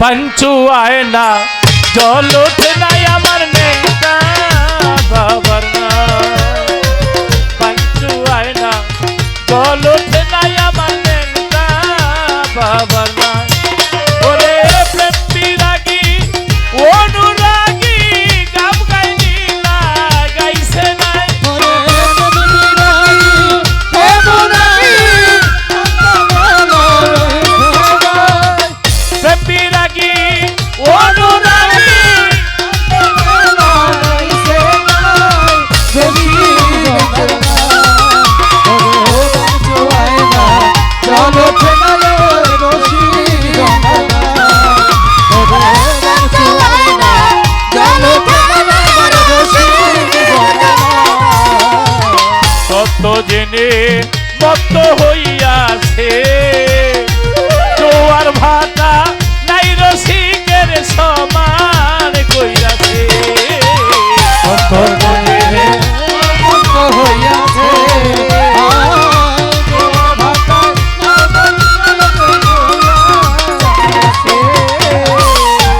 পাঞ্চু আয়না জল ওঠে নাই আমার নেংটা বাবার না পাঞ্চু আয়না জল ওঠে নাই আমার নেংটা বাবার না ওরে প্রেম বিরাগী অনুরাগী গাম গাইনি না গাইছে নাই ওরে প্রেম বিরাগী অনুরাগী তত্ত্ব জেনে মত্ত হইয়াছে জোয়ার ভাটা নাই রসিকের সমান কইরাছে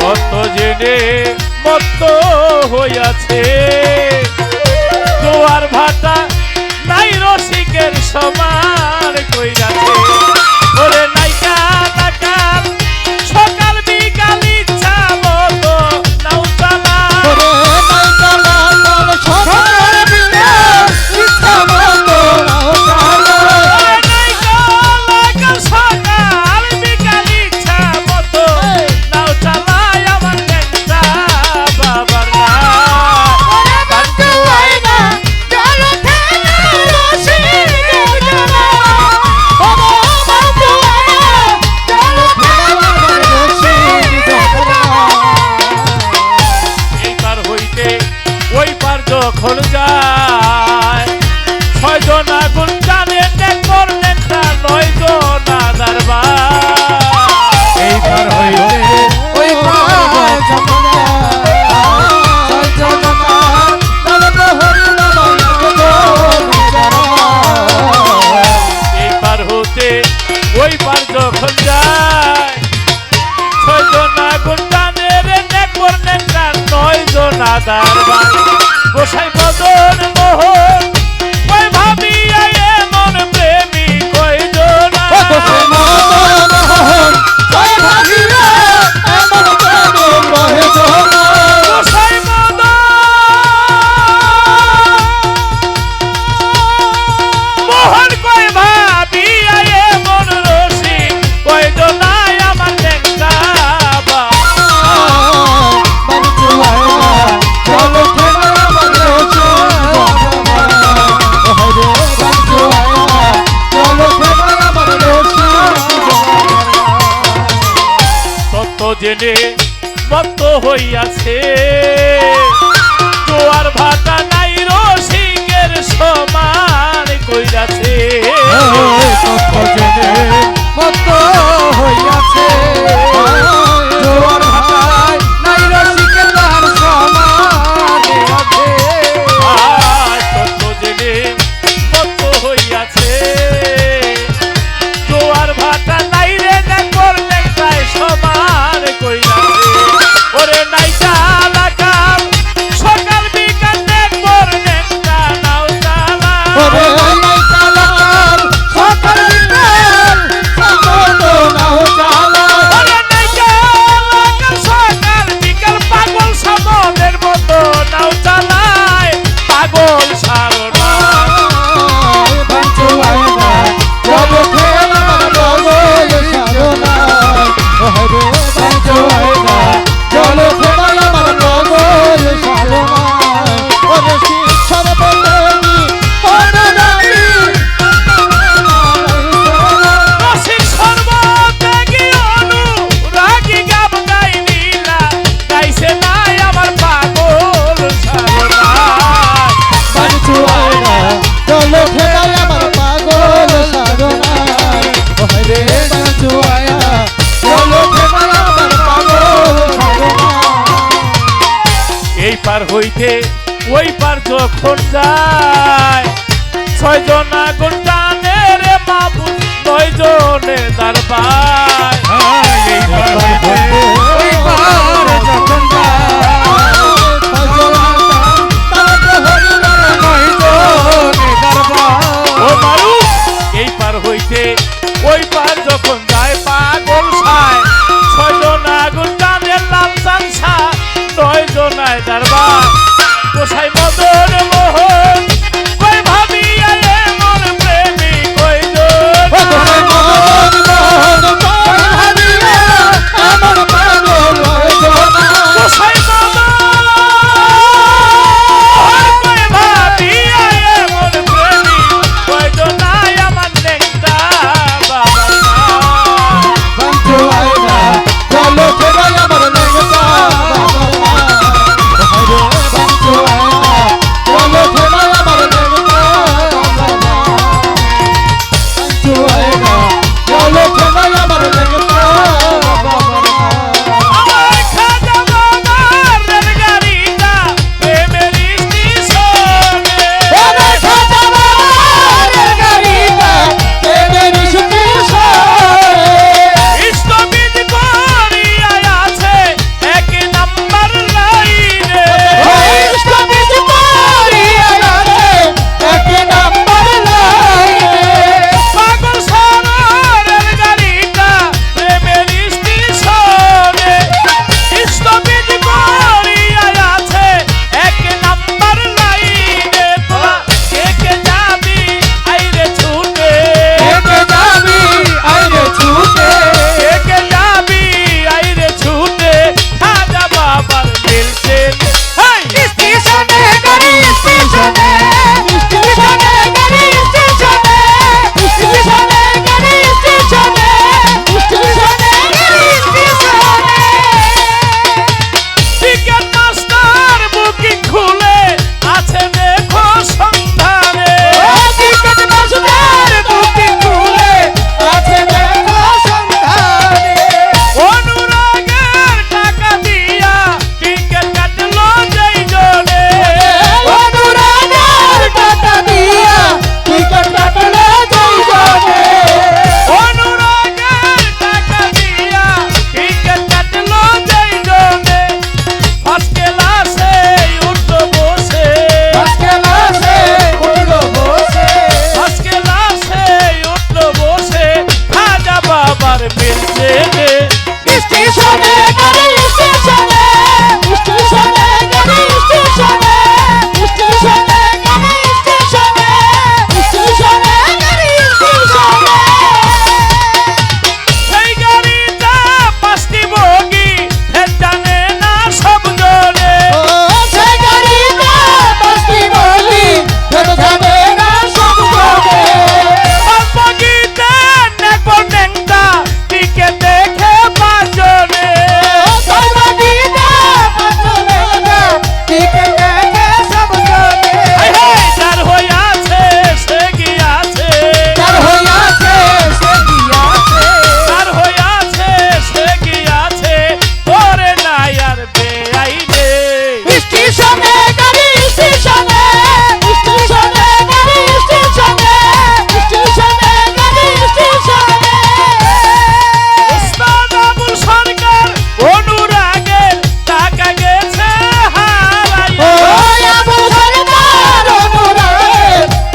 তত্ত্ব জেনে মত্ত হইয়াছে জোয়ার ভাটা নাই রসিকের সমান কইরাছে ওরে নাইকা নাকাল সকাল বিকাল ইচ্ছা মতো নাও চালা নাইকা নাকাল সকাল বিকাল ইচ্ছা মতো নাও চালাই আমার নেংটা বাবার না ওই পার যখন যায় ছয়জন আগুন টানে নেকর নেকটা নয় জন দরবার এইবার হইতে ওই এই পার হতে ওই পার যখন যায় ছয়জন আগুন টানে রে নেকর নেকটা নয় জন দরবার গোসাই বদন মোহন ওই ভাবিয়া এমন প্রেমী কয়জন গোসাই বদন মোহন কয় ভাবিয়া এমন রসিক কয়জন আমার নেংটা জেনে মত্ত হইয়াছে জোয়ার ভাটা নাই রসিকের সমান কইরাছে মত হইয়াছে জোয়ার ভাটায় নাই রসিকের তার সমান আছে তত্ত্ব জেনে মত্ত হইয়াছে জোয়ার ভাটা নাই রে নেকর নেকটায় সমান কইরাছে ওরে নাইকা লাকাল সকাল বিকাল নেকর নেকটা নাও চালা সকাল বিকাল সকল নাও চালা পার হইতে ওই পার যখন যায় ছয়জন আগুন টানে রে মাহবুব নয় জনে দরবার। আছে স্টেশনে গাড়ি স্টেশনে স্টেশনে গাড়ি স্টেশনে স্টেশনে গাড়ি স্টেশনে স্টেশনে গাড়ি স্টেশনে সেই গাড়িতে পাঁচটি বগি ফের জানে না সব জনে ও সেই গাড়িতে বসতি বলি ফের যাবে না সব জনে বগিতে নেব নেংটা টিকে দেখে পাঁচজনে সর্বদিনে পাঁচজনে টিকে দেখে সব জনে হাই হাই যার হয়ে আছে সে গিয়াছে তার হইয়াছে সে গিয়াছে যার হয়ে আছে সে গিয়াছে ওরে নাই আর বেআইনে স্টেশনে গাড়ি স্টেশনে স্টেশনে গাড়ি স্টেশনে স্টেশনে গাড়ি স্টেশনে ওস্তাদ আবুল সরকার অনুরাগে টাকা গেছে হারাইয়া ওই আবু সরকার অনুরাগে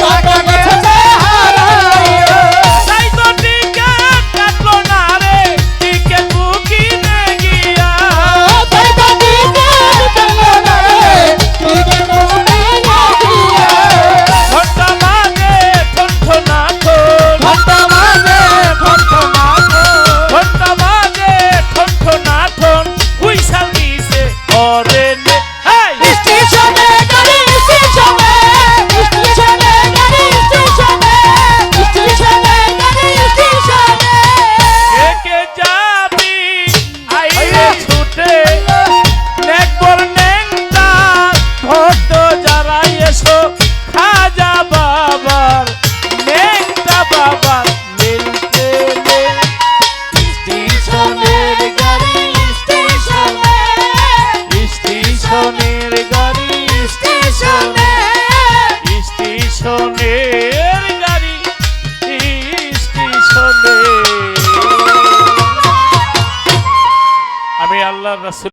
টাকা গেছে হারাইয়া তাই তো টিকেট কাটলো না রে টিকেট বুকিনে গিয়া তাই তো টিকেট পেলো না রে টিকেট বুকিং গিয়া ঘন্টা মাঝে ঠনঠনাঠন ঘন্টা মাঝে ঠনঠনাঠন ঘন্টা মাঝে ঠনঠনাঠন হুইসাল দিছে ওরে নে হেই স্টেশনে গাড়ি স্টেশনে স্টেশনে গাড়ি স্টেশনে স্টেশনে গাড়ি স্টেশনে কে কে যাবি আইরে ছুটে নেকবর নেংটা ভক্ত যারা এসো খাজা বাবার নেংটা বাবার মিলতে নে স্টেশনের গাড়ি স্টেশনে স্টেশনের গাড়ি স্টেশনে স্টেশনের গাড়ি স্টেশনে আমি আল্লাহর রাসূল